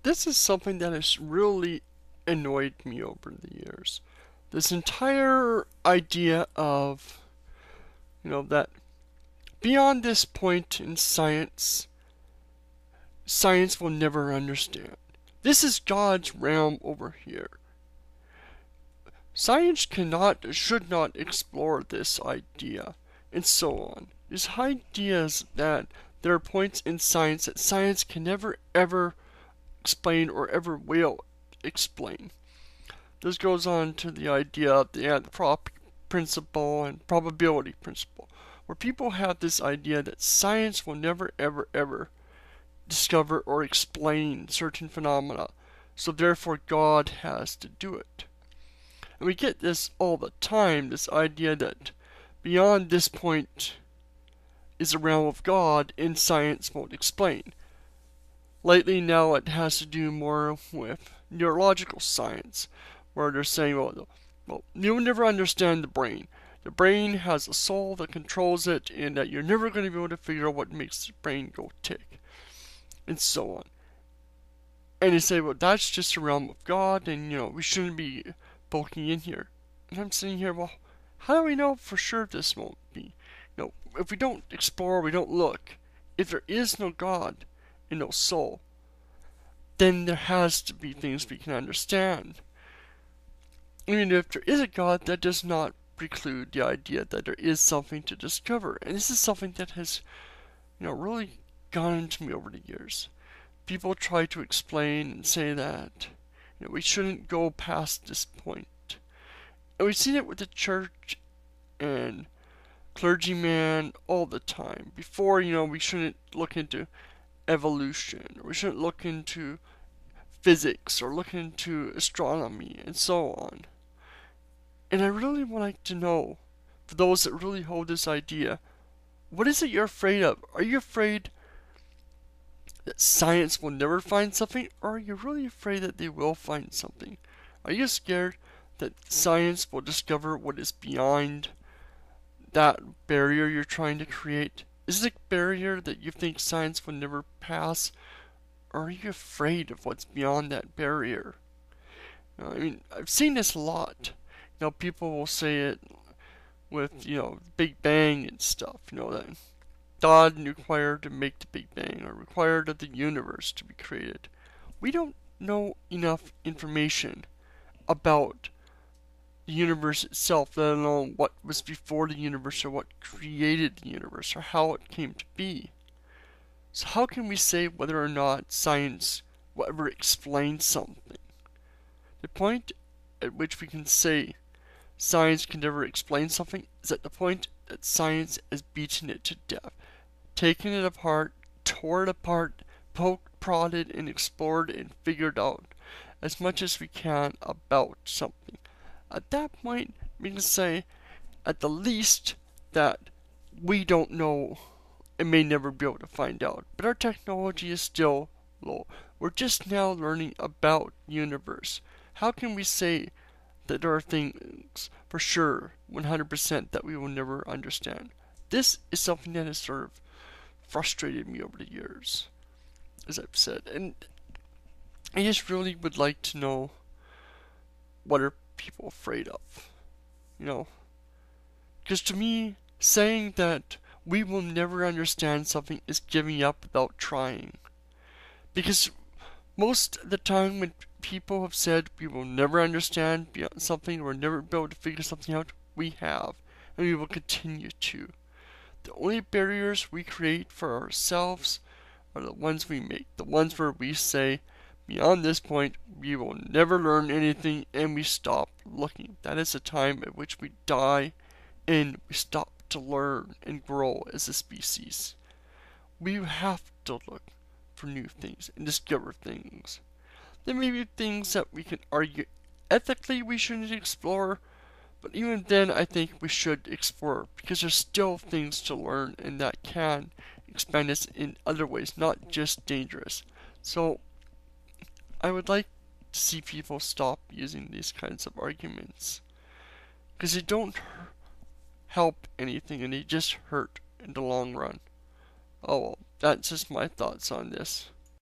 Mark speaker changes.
Speaker 1: this is something that has really annoyed me over the years. This entire idea of, that beyond this point in science, science will never understand. This is God's realm over here. Science cannot, should not explore this idea, and so on. These ideas that there are points in science that science can never ever explain or ever will explain. This goes on to the idea of the anthropic principle and probability principle, where people have this idea that science will never ever ever discover or explain certain phenomena, so therefore God has to do it. And we get this all the time, this idea that beyond this point is the realm of God and science won't explain. Lately now it has to do more with neurological science, where they're saying, well, you'll never understand the brain. The brain has a soul that controls it, and that you're never going to be able to figure out what makes the brain go tick, and so on. And they say, well, that's just the realm of God, and, we shouldn't be poking in here. And I'm sitting here, well, how do we know for sure this won't be? If we don't explore, we don't look. If there is no God and no soul, then there has to be things we can understand. Even if there is a God, that does not preclude the idea that there is something to discover. And this is something that has, really gone into me over the years. People try to explain and say that, we shouldn't go past this point. And we've seen it with the church and clergyman all the time. Before, we shouldn't look into evolution, or we shouldn't look into physics, or look into astronomy, and so on. And I really would like to know, for those that really hold this idea, what is it you're afraid of? Are you afraid that science will never find something, or are you really afraid that they will find something? Are you scared that science will discover what is beyond that barrier you're trying to create? Is it a barrier that you think science will never pass, or are you afraid of what's beyond that barrier? I've seen this a lot. People will say it with, Big Bang and stuff, that God required to make the Big Bang, or required of the universe to be created. We don't know enough information about the universe itself, let alone what was before the universe, or what created the universe, or how it came to be. So how can we say whether or not science will ever explain something? The point at which we can say science can never explain something is at the point that science has beaten it to death, taken it apart, tore it apart, poked, prodded, and explored and figured out as much as we can about something. At that point, we can say, at the least, that we don't know and may never be able to find out. But our technology is still low. We're just now learning about the universe. How can we say that there are things for sure, 100%, that we will never understand? This is something that has sort of frustrated me over the years, as I've said. And I just really would like to know, what are people afraid of? Because to me, saying that we will never understand something is giving up without trying. Because most of the time when people have said we will never understand something, or never be able to figure something out, we have, and we will continue to. The only barriers we create for ourselves are the ones we make, the ones where we say, beyond this point, we will never learn anything, and we stop looking. That is the time at which we die, and we stop to learn and grow as a species. We have to look for new things and discover things. There may be things that we can argue ethically we shouldn't explore, but even then I think we should explore, because there's still things to learn and that can expand us in other ways, not just dangerous. So I would like to see people stop using these kinds of arguments, because they don't help anything and they just hurt in the long run. Oh well, that's just my thoughts on this.